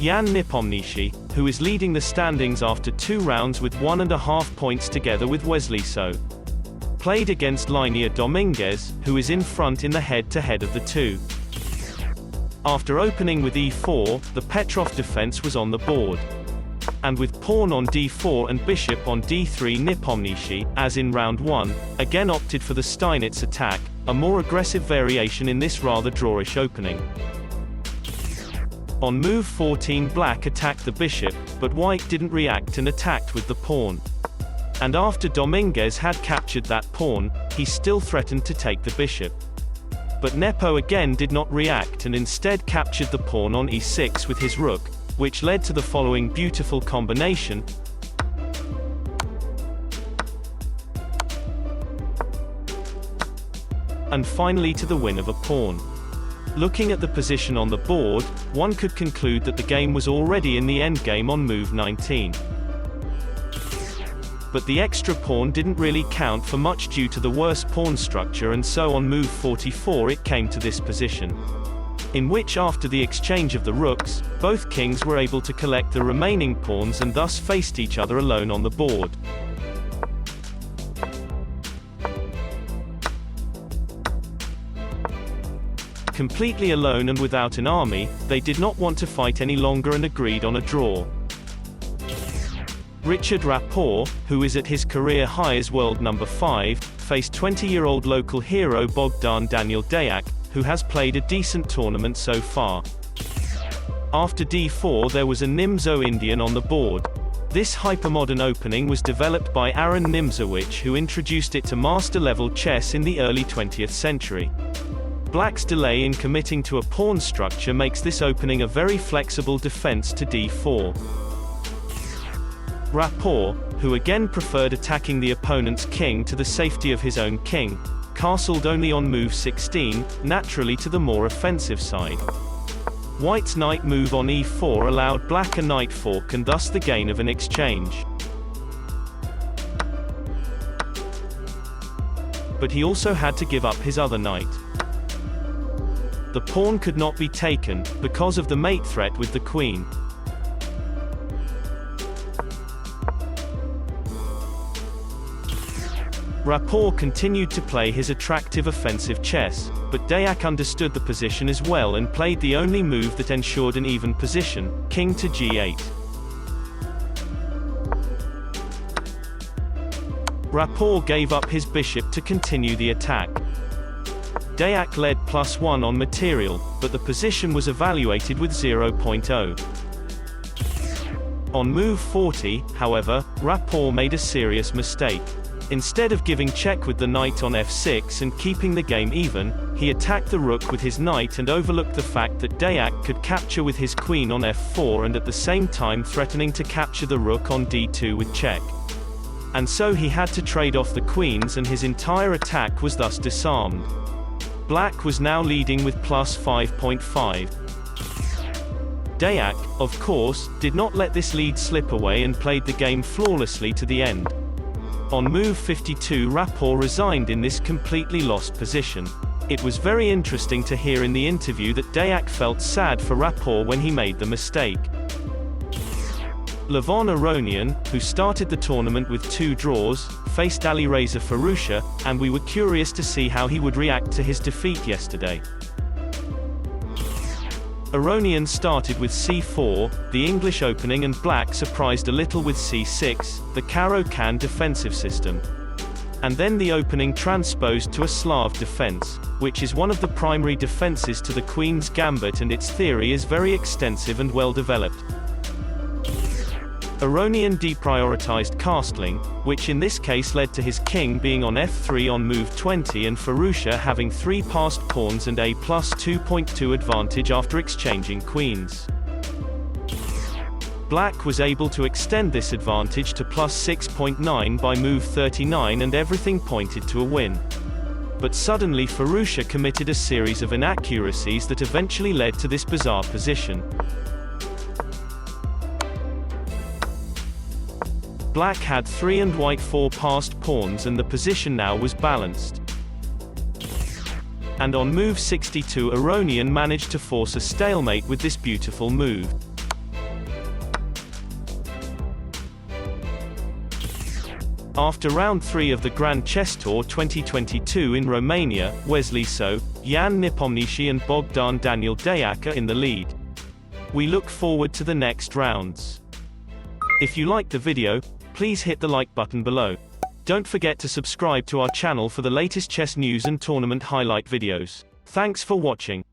Jan Nepomniachtchi, who is leading the standings after 2 rounds with 1.5 points together with Wesley So. Played against linear Dominguez, who is in front in the head-to-head of the two. After opening with e4, the Petrov defense was on the board. And with pawn on d4 and bishop on d3, Nepomniachtchi, as in round 1, again opted for the Steinitz attack, a more aggressive variation in this rather drawish opening. On move 14, Black attacked the bishop, but White didn't react and attacked with the pawn. And after Dominguez had captured that pawn, he still threatened to take the bishop. But Nepo again did not react and instead captured the pawn on e6 with his rook, which led to the following beautiful combination. And finally to the win of a pawn. Looking at the position on the board, one could conclude that the game was already in the endgame on move 19. But the extra pawn didn't really count for much due to the worse pawn structure, and so on move 44 it came to this position, in which after the exchange of the rooks, both kings were able to collect the remaining pawns and thus faced each other alone on the board. Completely alone and without an army, they did not want to fight any longer and agreed on a draw. Richard Rapport, who is at his career high as world number 5, faced 20-year-old local hero Bogdan Daniel Deac, who has played a decent tournament so far. After d4 there was a Nimzo Indian on the board. This hypermodern opening was developed by Aaron Nimzowicz, who introduced it to master-level chess in the early 20th century. Black's delay in committing to a pawn structure makes this opening a very flexible defense to d4. Rapport, who again preferred attacking the opponent's king to the safety of his own king, castled only on move 16, naturally to the more offensive side. White's knight move on e4 allowed Black a knight fork and thus the gain of an exchange. But he also had to give up his other knight. The pawn could not be taken, because of the mate threat with the queen. Rapport continued to play his attractive offensive chess, but Deac understood the position as well and played the only move that ensured an even position, king to g8. Rapport gave up his bishop to continue the attack. Deac led +1 on material, but the position was evaluated with 0.0. On move 40, however, Rapport made a serious mistake. Instead of giving check with the knight on f6 and keeping the game even, he attacked the rook with his knight and overlooked the fact that Deac could capture with his queen on f4 and at the same time threatening to capture the rook on d2 with check. And so he had to trade off the queens and his entire attack was thus disarmed. Black was now leading with +5.5. Deac, of course, did not let this lead slip away and played the game flawlessly to the end. On move 52, Rapport resigned in this completely lost position. It was very interesting to hear in the interview that Deac felt sad for Rapport when he made the mistake. Levon Aronian, who started the tournament with 2 draws, faced Alireza Firouzja, and we were curious to see how he would react to his defeat yesterday. Aronian started with c4, the English opening, and Black surprised a little with c6, the Caro-Kann defensive system. And then the opening transposed to a Slav defense, which is one of the primary defenses to the Queen's Gambit, and its theory is very extensive and well developed. Aronian deprioritized castling, which in this case led to his king being on f3 on move 20 and Firouzja having 3 passed pawns and a +2.2 advantage after exchanging queens. Black was able to extend this advantage to +6.9 by move 39 and everything pointed to a win. But suddenly Firouzja committed a series of inaccuracies that eventually led to this bizarre position. Black had 3 and White 4 passed pawns and the position now was balanced. And on move 62 Aronian managed to force a stalemate with this beautiful move. After round 3 of the Grand Chess Tour 2022 in Romania, Wesley So, Jan Nepomniachtchi and Bogdan Daniel Deac are in the lead. We look forward to the next rounds. If you liked the video, please hit the like button below. Don't forget to subscribe to our channel for the latest chess news and tournament highlight videos. Thanks for watching.